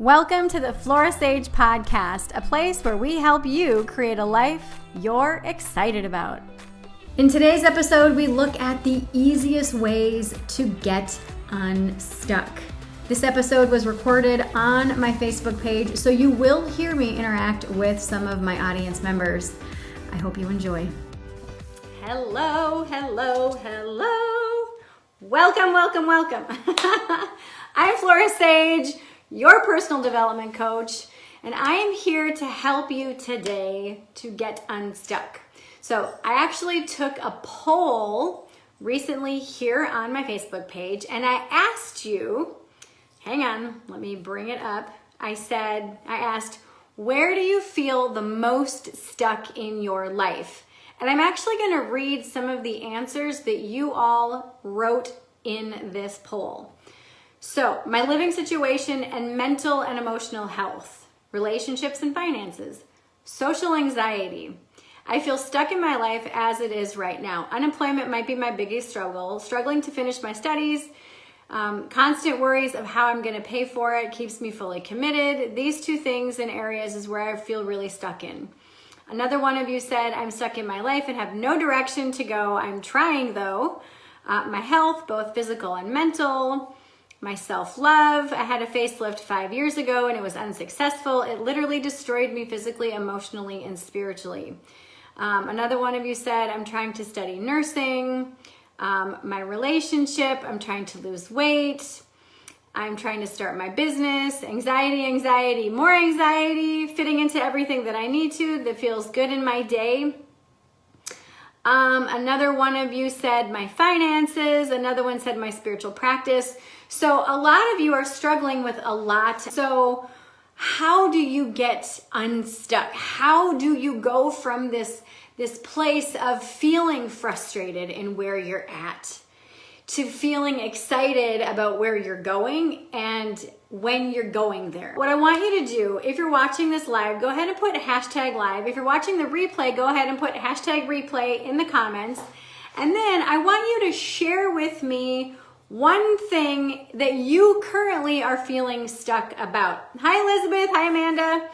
Welcome to the Flora Sage Podcast, a place where we help you create a life you're excited about. In today's episode, we look at the easiest ways to get unstuck. This episode was recorded on my Facebook page, so you will hear me interact with some of my audience members. I hope you enjoy. Hello. Welcome. I'm Flora Sage, your personal development coach, and I am here to help you today to get unstuck. So I actually took a poll recently here on my Facebook page, and I asked you, hang on, let me bring it up. I asked, where do you feel the most stuck in your life? And I'm actually going to read some of the answers that you all wrote in this poll. So, my living situation and mental and emotional health, relationships and finances, social anxiety. I feel stuck in my life as it is right now. Unemployment might be my biggest struggle. Struggling to finish my studies, constant worries of how I'm going to pay for it keeps me fully committed. These two things and areas is where I feel really stuck in. Another one of you said, I'm stuck in my life and have no direction to go. I'm trying though. My health, both physical and mental. My self-love. I had a facelift 5 years ago and it was unsuccessful. It literally destroyed me physically, emotionally, and spiritually. Another one of you said, I'm trying to study nursing. My relationship, I'm trying to lose weight. I'm trying to start my business. Anxiety, more anxiety, fitting into everything that I need to that feels good in my day. Another one of you said my finances. Another one said my spiritual practice. So a lot of you are struggling with a lot. So how do you get unstuck? How do you go from this place of feeling frustrated in where you're at to feeling excited about where you're going and when you're going there? What I want you to do, if you're watching this live, go ahead and put hashtag live. If you're watching the replay, go ahead and put hashtag replay in the comments. And then I want you to share with me one thing that you currently are feeling stuck about. Hi, Elizabeth. Hi, Amanda.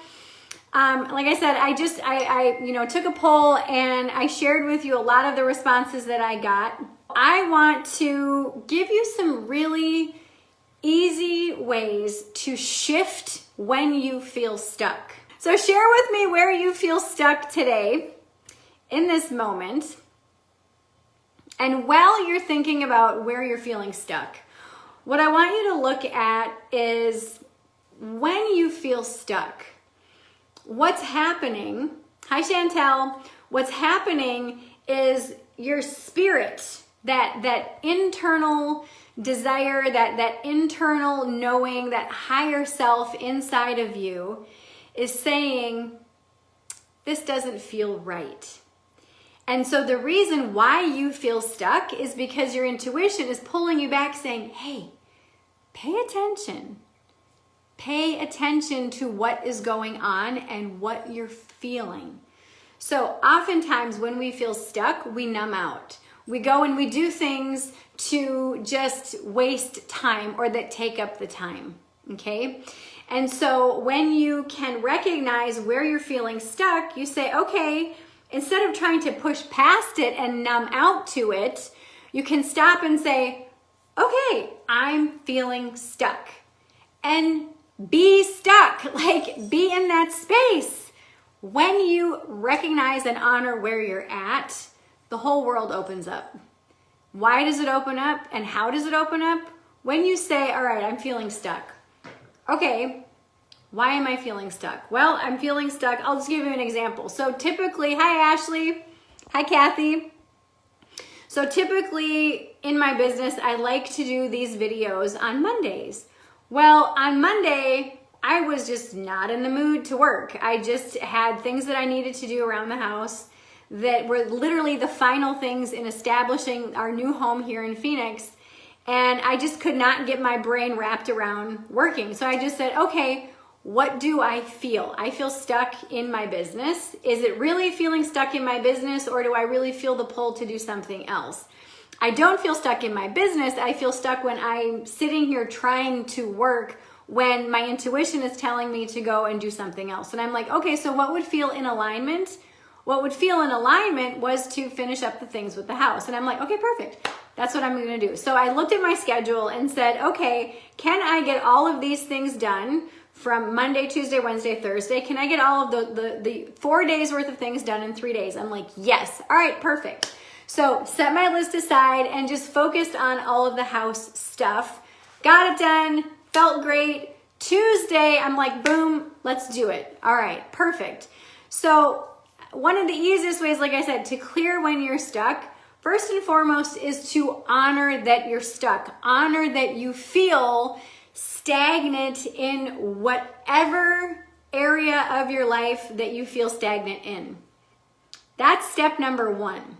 Like I said, I took a poll and I shared with you a lot of the responses that I got. I want to give you some really easy ways to shift when you feel stuck. So share with me where you feel stuck today in this moment. And while you're thinking about where you're feeling stuck, what I want you to look at is when you feel stuck, what's happening? Hi, Chantel. What's happening is your spirit, that internal desire, that internal knowing, that higher self inside of you is saying, this doesn't feel right. And so the reason why you feel stuck is because your intuition is pulling you back saying, hey, pay attention. Pay attention to what is going on and what you're feeling. So oftentimes when we feel stuck, we numb out. We go and we do things to just waste time or that take up the time, okay? And so when you can recognize where you're feeling stuck, you say, okay, instead of trying to push past it and numb out to it, you can stop and say, okay, I'm feeling stuck. And be stuck, like be in that space. When you recognize and honor where you're at, the whole world opens up. Why does it open up and how does it open up? When you say, all right, I'm feeling stuck. Okay, why am I feeling stuck? Well, I'm feeling stuck. I'll just give you an example. So typically, hi Ashley, hi Kathy. So typically in my business, I like to do these videos on Mondays. Well, on Monday, I was just not in the mood to work. I just had things that I needed to do around the house that were literally the final things in establishing our new home here in Phoenix. And I just could not get my brain wrapped around working. So I just said, okay, what do I feel? I feel stuck in my business. Is it really feeling stuck in my business, or do I really feel the pull to do something else? I don't feel stuck in my business. I feel stuck when I'm sitting here trying to work when my intuition is telling me to go and do something else. And I'm like, okay, so what would feel in alignment? What would feel in alignment was to finish up the things with the house. And I'm like, okay, perfect. That's what I'm going to do. So I looked at my schedule and said, okay, can I get all of these things done from Monday, Tuesday, Wednesday, Thursday? Can I get all of the 4 days worth of things done in 3 days? I'm like, yes. All right, perfect. So set my list aside and just focused on all of the house stuff. Got it done. Felt great. Tuesday, I'm like, boom, let's do it. All right, perfect. So one of the easiest ways, like I said, to clear when you're stuck, first and foremost, is to honor that you're stuck. Honor that you feel stagnant in whatever area of your life that you feel stagnant in. That's step number one.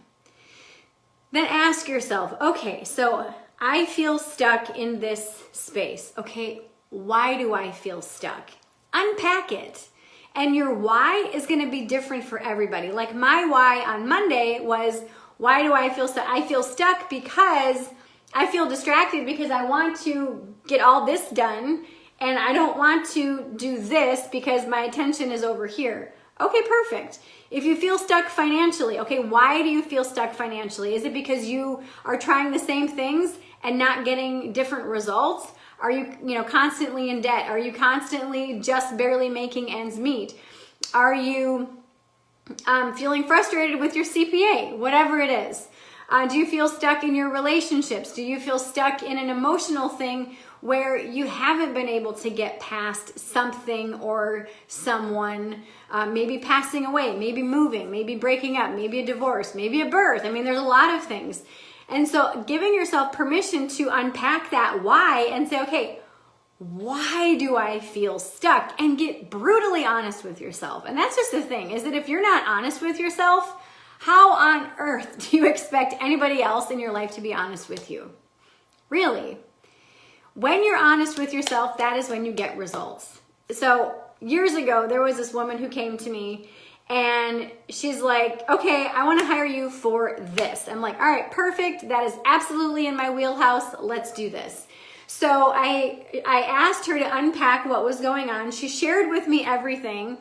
Then ask yourself, okay, so I feel stuck in this space. Okay, why do I feel stuck? Unpack it. And your why is going to be different for everybody. Like my why on Monday was, why do I feel stuck? I feel stuck because I feel distracted because I want to get all this done and I don't want to do this because my attention is over here. Okay, perfect. If you feel stuck financially, okay, why do you feel stuck financially? Is it because you are trying the same things and not getting different results? Are you, constantly in debt? Are you constantly just barely making ends meet? Are you feeling frustrated with your CPA? Whatever it is. Do you feel stuck in your relationships? Do you feel stuck in an emotional thing where you haven't been able to get past something or someone, maybe passing away, maybe moving, maybe breaking up, maybe a divorce, maybe a birth? I mean, there's a lot of things. And so giving yourself permission to unpack that why and say, okay, why do I feel stuck? And get brutally honest with yourself. And that's just the thing, is that if you're not honest with yourself, how on earth do you expect anybody else in your life to be honest with you? Really? When you're honest with yourself, that is when you get results. So years ago, there was this woman who came to me and she's like, okay, I want to hire you for this. I'm like, all right, perfect. That is absolutely in my wheelhouse. Let's do this. So I asked her to unpack what was going on. She shared with me everything,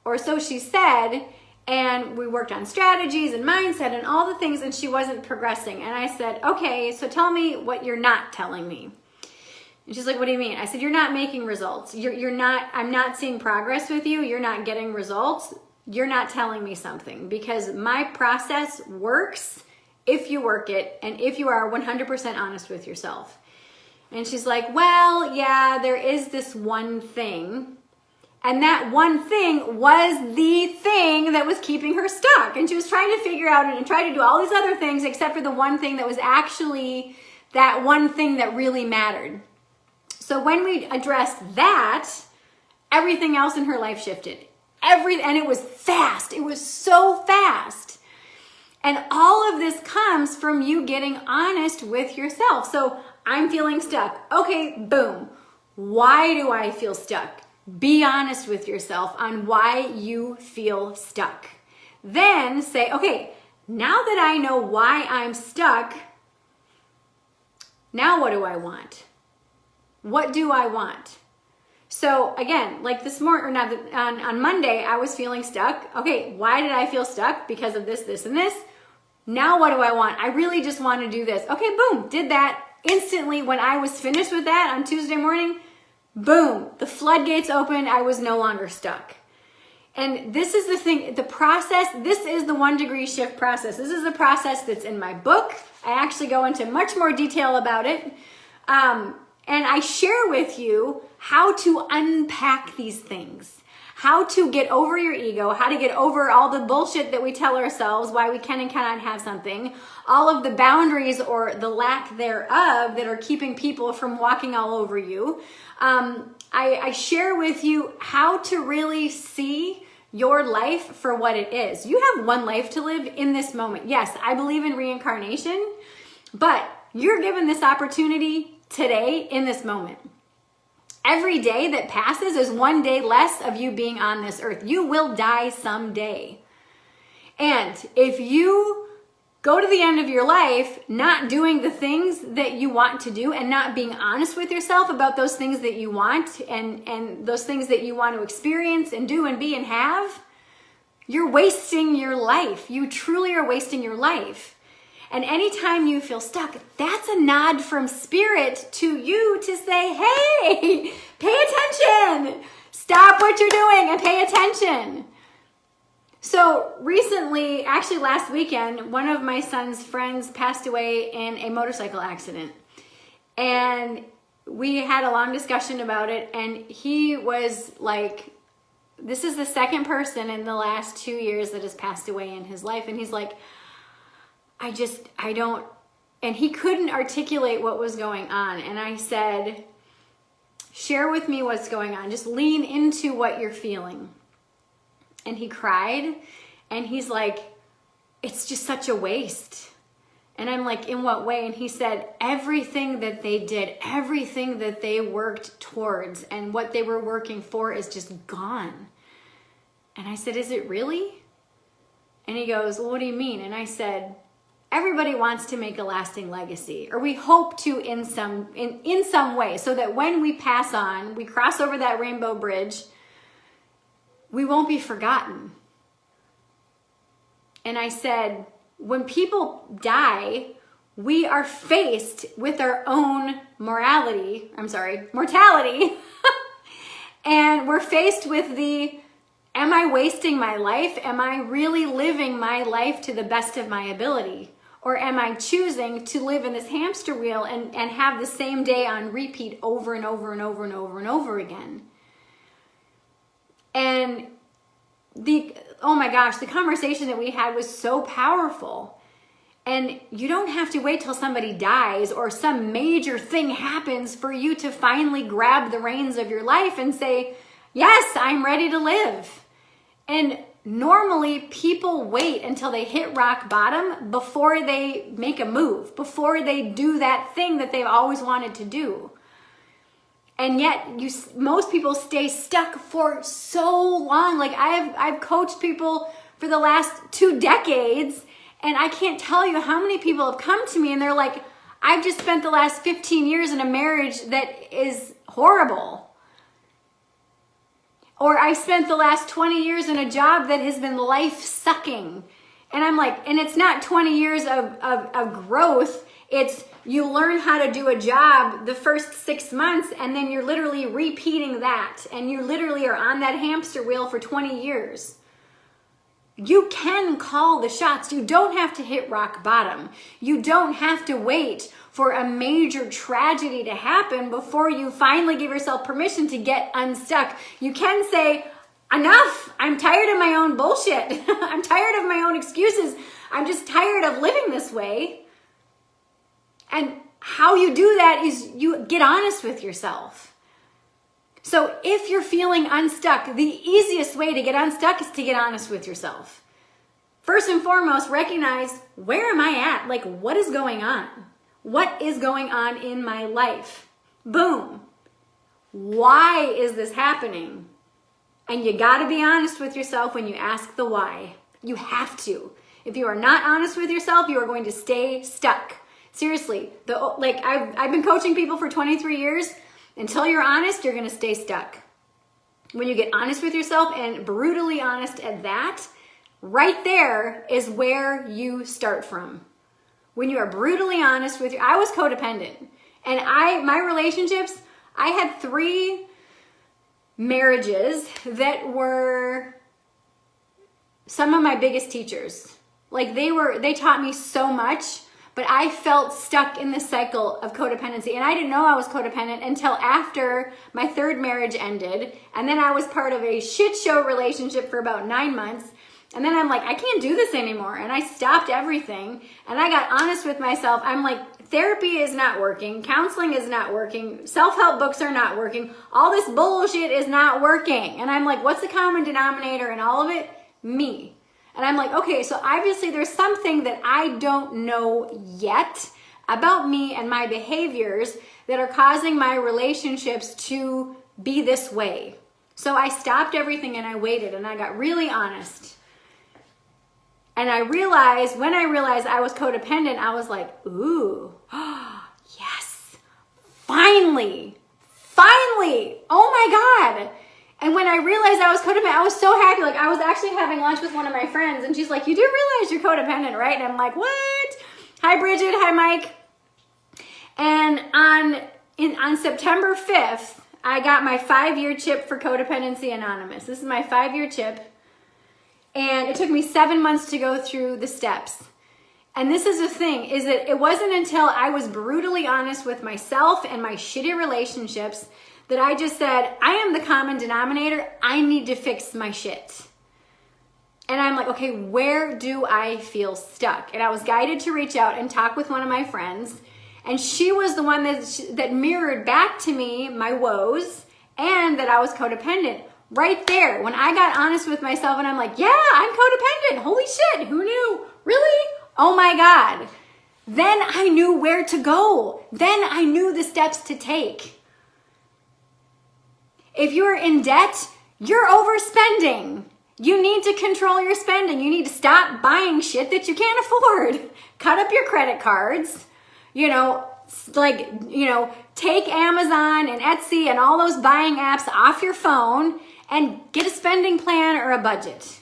or so she said, and we worked on strategies and mindset and all the things, and she wasn't progressing. And I said, okay, so tell me what you're not telling me. And she's like, what do you mean? I said, you're not making results. I'm not seeing progress with you. You're not getting results. You're not telling me something, because my process works if you work it and if you are 100% honest with yourself. And she's like, well, yeah, there is this one thing. And that one thing was the thing that was keeping her stuck. And she was trying to figure out and try to do all these other things except for the one thing that was actually that one thing that really mattered. So when we addressed that, everything else in her life shifted. And it was fast. It was so fast. And all of this comes from you getting honest with yourself. So I'm feeling stuck. Okay, boom. Why do I feel stuck? Be honest with yourself on why you feel stuck. Then say, okay, now that I know why I'm stuck, now what do I want? What do I want? So again, like this morning, on Monday, I was feeling stuck. Okay, why did I feel stuck? Because of this, this, and this. Now what do I want? I really just want to do this. Okay, boom, did that. Instantly, when I was finished with that on Tuesday morning, boom, the floodgates opened. I was no longer stuck. And this is the thing, the process, this is the 1 degree shift process. This is the process that's in my book. I actually go into much more detail about it. And I share with you how to unpack these things, how to get over your ego, how to get over all the bullshit that we tell ourselves, why we can and cannot have something, all of the boundaries or the lack thereof that are keeping people from walking all over you. I share with you how to really see your life for what it is. You have one life to live in this moment. Yes, I believe in reincarnation, but you're given this opportunity today in this moment. Every day that passes is one day less of you being on this earth. You will die someday. And if you go to the end of your life not doing the things that you want to do and not being honest with yourself about those things that you want and those things that you want to experience and do and be and have, you're wasting your life. You truly are wasting your life. And anytime you feel stuck, that's a nod from spirit to you to say, hey, pay attention. Stop what you're doing and pay attention. So recently, actually last weekend, one of my son's friends passed away in a motorcycle accident. And we had a long discussion about it, and he was like, this is the second person in the last 2 years that has passed away in his life. And he's like, I don't, and he couldn't articulate what was going on. And I said, share with me what's going on. Just lean into what you're feeling. And he cried, and he's like, it's just such a waste. And I'm like, in what way? And he said, everything that they did, everything that they worked towards and what they were working for is just gone. And I said, is it really? And he goes, well, what do you mean? And I said, everybody wants to make a lasting legacy, or we hope to in some way, so that when we pass on, we cross over that rainbow bridge, we won't be forgotten. And I said, when people die, we are faced with our own mortality, and we're faced with the, am I wasting my life? Am I really living my life to the best of my ability? Or am I choosing to live in this hamster wheel and have the same day on repeat over and over and over and over and over again? And oh my gosh, the conversation that we had was so powerful. And you don't have to wait till somebody dies or some major thing happens for you to finally grab the reins of your life and say, yes, I'm ready to live. And normally people wait until they hit rock bottom before they make a move, before they do that thing that they've always wanted to do. And yet most people stay stuck for so long. Like I've coached people for the last 2 decades, and I can't tell you how many people have come to me and they're like, I've just spent the last 15 years in a marriage that is horrible. Or I spent the last 20 years in a job that has been life-sucking. And I'm like, and it's not 20 years of growth. It's you learn how to do a job the first 6 months, and then you're literally repeating that. And you literally are on that hamster wheel for 20 years. You can call the shots. You don't have to hit rock bottom. You don't have to wait for a major tragedy to happen before you finally give yourself permission to get unstuck. You can say, enough. I'm tired of my own bullshit. I'm tired of my own excuses. I'm just tired of living this way. And how you do that is you get honest with yourself. So if you're feeling unstuck, the easiest way to get unstuck is to get honest with yourself. First and foremost, recognize, where am I at? Like, what is going on? What is going on in my life? Boom. Why is this happening? And you got to be honest with yourself when you ask the why. You have to. If you are not honest with yourself, you are going to stay stuck. Seriously, I've been coaching people for 23 years. Until you're honest, you're going to stay stuck. When you get honest with yourself, and brutally honest at that, right there is where you start from. When you are brutally honest with I was codependent. And my relationships, I had 3 marriages that were some of my biggest teachers. Like they taught me so much. But I felt stuck in this cycle of codependency. And I didn't know I was codependent until after my 3rd marriage ended. And then I was part of a shit show relationship for about 9 months. And then I'm like, I can't do this anymore. And I stopped everything. And I got honest with myself. I'm like, therapy is not working. Counseling is not working. Self-help books are not working. All this bullshit is not working. And I'm like, what's the common denominator in all of it? Me. And I'm like, okay, so obviously there's something that I don't know yet about me and my behaviors that are causing my relationships to be this way. So I stopped everything and I waited and I got really honest. And I realized, when I realized I was codependent, I was like, ooh, yes, finally, oh my God. And when I realized I was codependent, I was so happy. Like, I was actually having lunch with one of my friends, and she's like, you do realize you're codependent, right? And I'm like, what? Hi, Bridget. Hi, Mike. And on September 5th, I got my 5-year chip for Codependency Anonymous. This is my 5-year chip. And it took me 7 months to go through the steps. And this is the thing, is that it wasn't until I was brutally honest with myself and my shitty relationships that I just said, I am the common denominator. I need to fix my shit. And I'm like, okay, where do I feel stuck? And I was guided to reach out and talk with one of my friends. And she was the one that mirrored back to me my woes and that I was codependent. Right there, when I got honest with myself and I'm like, yeah, I'm codependent. Holy shit, who knew? Really? Oh my God. Then I knew where to go. Then I knew the steps to take. If you're in debt, you're overspending. You need to control your spending. You need to stop buying shit that you can't afford. Cut up your credit cards. Take Amazon and Etsy and all those buying apps off your phone and get a spending plan or a budget.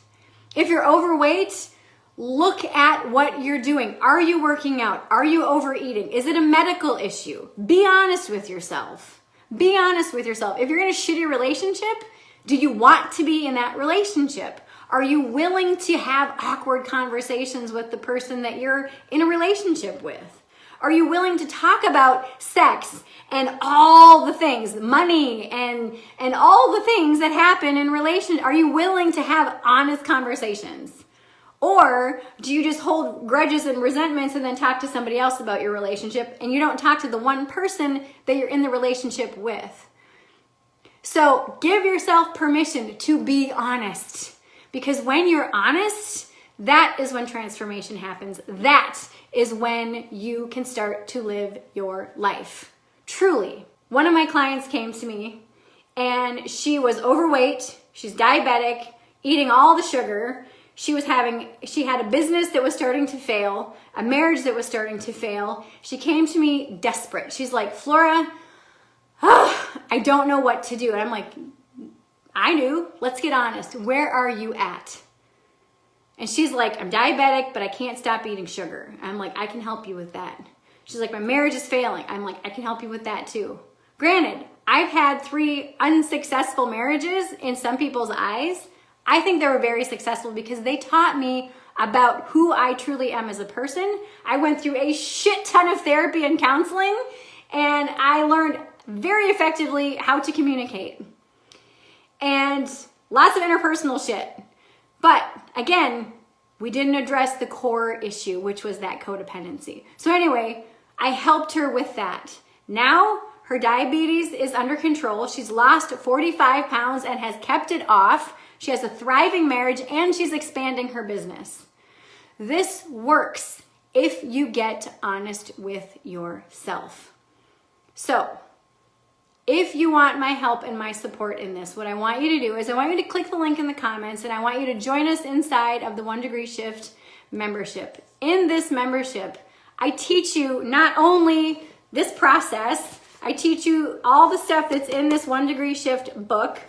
If you're overweight, look at what you're doing. Are you working out? Are you overeating? Is it a medical issue? Be honest with yourself. Be honest with yourself. If you're in a shitty relationship, do you want to be in that relationship? Are you willing to have awkward conversations with the person that you're in a relationship with? Are you willing to talk about sex and all the things, money and all the things that happen in relation? Are you willing to have honest conversations? Or do you just hold grudges and resentments and then talk to somebody else about your relationship and you don't talk to the one person that you're in the relationship with? So give yourself permission to be honest, because when you're honest, that is when transformation happens. That is when you can start to live your life. Truly. One of my clients came to me and she was overweight. She's diabetic, eating all the sugar. She had a business that was starting to fail, a marriage that was starting to fail. She came to me desperate. She's like, Flora, I don't know what to do. And I'm like, I do. Let's get honest. Where are you at? And she's like, I'm diabetic, but I can't stop eating sugar. I'm like, I can help you with that. She's like, my marriage is failing. I'm like, I can help you with that too. Granted, I've had 3 unsuccessful marriages in some people's eyes. I think they were very successful because they taught me about who I truly am as a person. I went through a shit ton of therapy and counseling, and I learned very effectively how to communicate. And lots of interpersonal shit. But again, we didn't address the core issue, which was that codependency. So anyway, I helped her with that. Now her diabetes is under control. She's lost 45 pounds and has kept it off. She has a thriving marriage and she's expanding her business. This works if you get honest with yourself. So, if you want my help and my support in this, what I want you to do is I want you to click the link in the comments and I want you to join us inside of the 1 Degree Shift membership. In this membership, I teach you not only this process, I teach you all the stuff that's in this 1 Degree Shift book,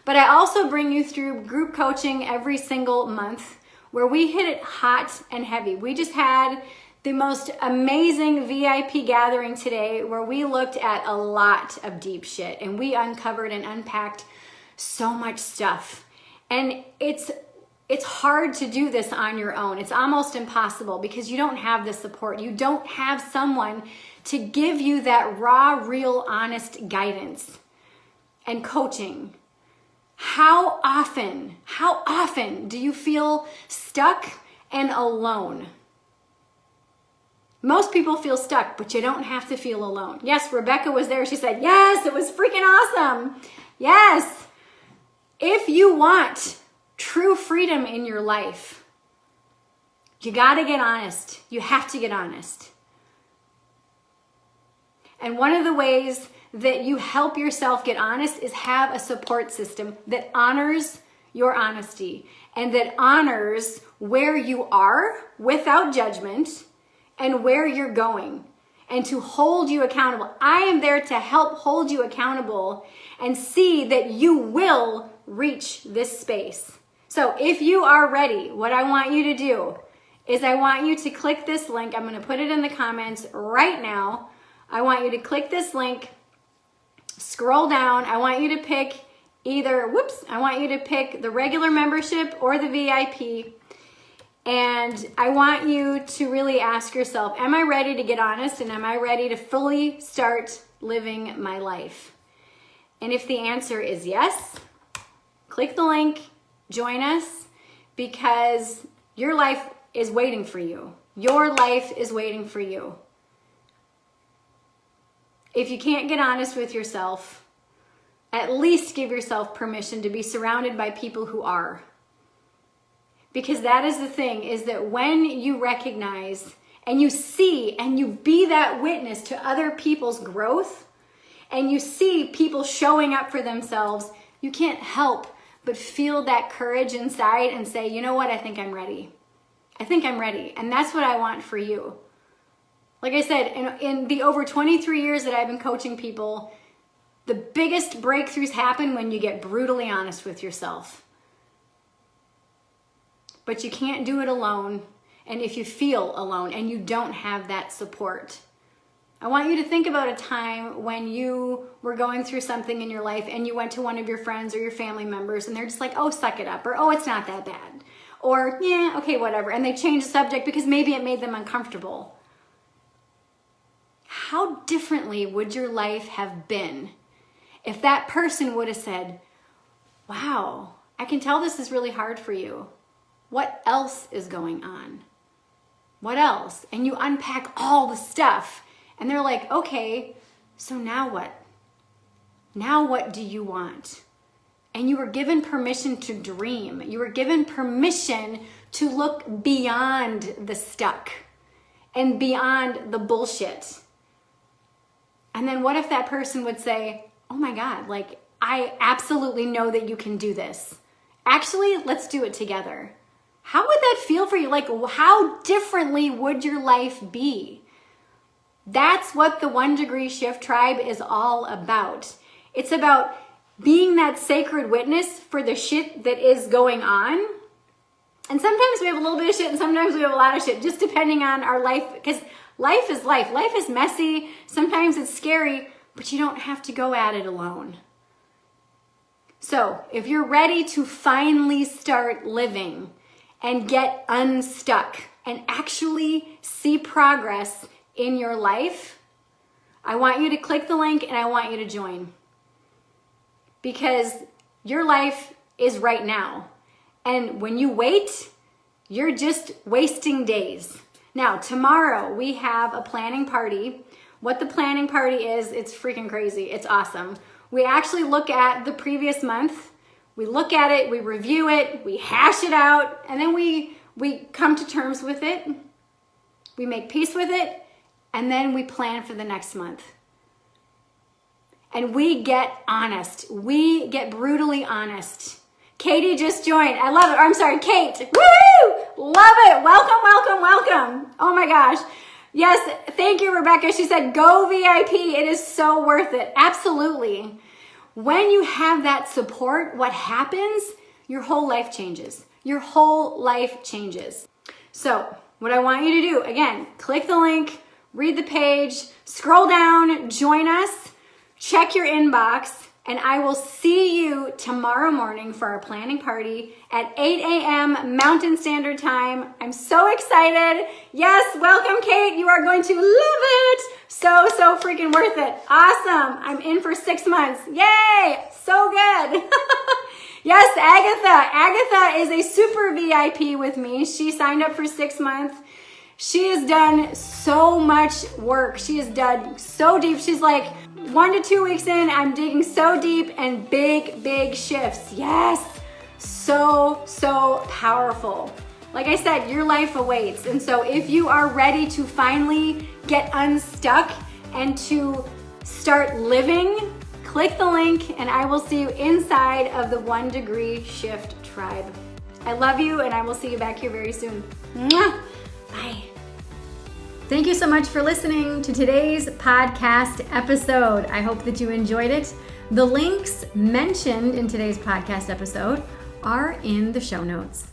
but I also bring you through group coaching every single month where we hit it hot and heavy. We just had the most amazing VIP gathering today where we looked at a lot of deep shit and we uncovered and unpacked so much stuff. And it's hard to do this on your own. It's almost impossible because you don't have the support. You don't have someone to give you that raw, real, honest guidance and coaching. How often do you feel stuck and alone? Most people feel stuck, but you don't have to feel alone. Yes, Rebecca was there. She said, yes, it was freaking awesome. Yes. If you want true freedom in your life, you got to get honest. You have to get honest. And one of the ways that you help yourself get honest is have a support system that honors your honesty and that honors where you are without judgment and where you're going, and to hold you accountable. I am there to help hold you accountable and see that you will reach this space. So if you are ready, what I want you to do is I want you to click this link. I'm going to put it in the comments right now. I want you to click this link, scroll down. I want you to pick I want you to pick the regular membership or the VIP. And I want you to really ask yourself, am I ready to get honest, and am I ready to fully start living my life? And if the answer is yes, click the link, join us, because your life is waiting for you. Your life is waiting for you. If you can't get honest with yourself, at least give yourself permission to be surrounded by people who are. Because that is the thing, is that when you recognize and you see and you be that witness to other people's growth, and you see people showing up for themselves, you can't help but feel that courage inside and say, you know what, I think I'm ready. I think I'm ready. And that's what I want for you. Like I said, in the over 23 years that I've been coaching people, the biggest breakthroughs happen when you get brutally honest with yourself. But you can't do it alone, and if you feel alone and you don't have that support. I want you to think about a time when you were going through something in your life and you went to one of your friends or your family members and they're just like, oh, suck it up, or oh, it's not that bad, or yeah, okay, whatever, and they changed the subject because maybe it made them uncomfortable. How differently would your life have been if that person would have said, wow, I can tell this is really hard for you. What else is going on? What else? And you unpack all the stuff and they're like, okay, so now what? Now what do you want? And you were given permission to dream. You were given permission to look beyond the stuck and beyond the bullshit. And then what if that person would say, oh my God, like, I absolutely know that you can do this. Actually, let's do it together. How would that feel for you? Like, how differently would your life be? That's what the 1 Degree Shift Tribe is all about. It's about being that sacred witness for the shit that is going on. And sometimes we have a little bit of shit and sometimes we have a lot of shit, just depending on our life, because life is life. Life is messy. Sometimes it's scary, but you don't have to go at it alone. So if you're ready to finally start living and get unstuck and actually see progress in your life, I want you to click the link and I want you to join. Because your life is right now. And when you wait, you're just wasting days. Now, tomorrow we have a planning party. What the planning party is, it's freaking crazy. It's awesome. We actually look at the previous month. We look at it, we review it, we hash it out, and then we come to terms with it. We make peace with it, and then we plan for the next month. And we get honest. We get brutally honest. Katie just joined. I love it. Or I'm sorry, Kate. Woo! Love it. Welcome, welcome, welcome. Oh my gosh. Yes, thank you, Rebecca. She said, go VIP. It is so worth it. Absolutely. When you have that support, what happens? Your whole life changes. Your whole life changes. So what I want you to do, again, click the link, read the page, scroll down, join us, check your inbox, and I will see you tomorrow morning for our planning party at 8 a.m. Mountain Standard Time. I'm so excited. Yes, welcome, Kate. You are going to love it. So freaking worth it. Awesome. I'm in for 6 months. Yay. So good. Yes, Agatha. Agatha is a super VIP with me. She signed up for 6 months. She has done so much work. She has dug so deep. She's like, 1 to 2 weeks in, I'm digging so deep and big shifts. Yes, so powerful. Like I said, your life awaits. And so if you are ready to finally get unstuck and to start living, click the link and I will see you inside of the 1 Degree Shift tribe. I love you and I will see you back here very soon. Mwah! Bye. Thank you so much for listening to today's podcast episode. I hope that you enjoyed it. The links mentioned in today's podcast episode are in the show notes.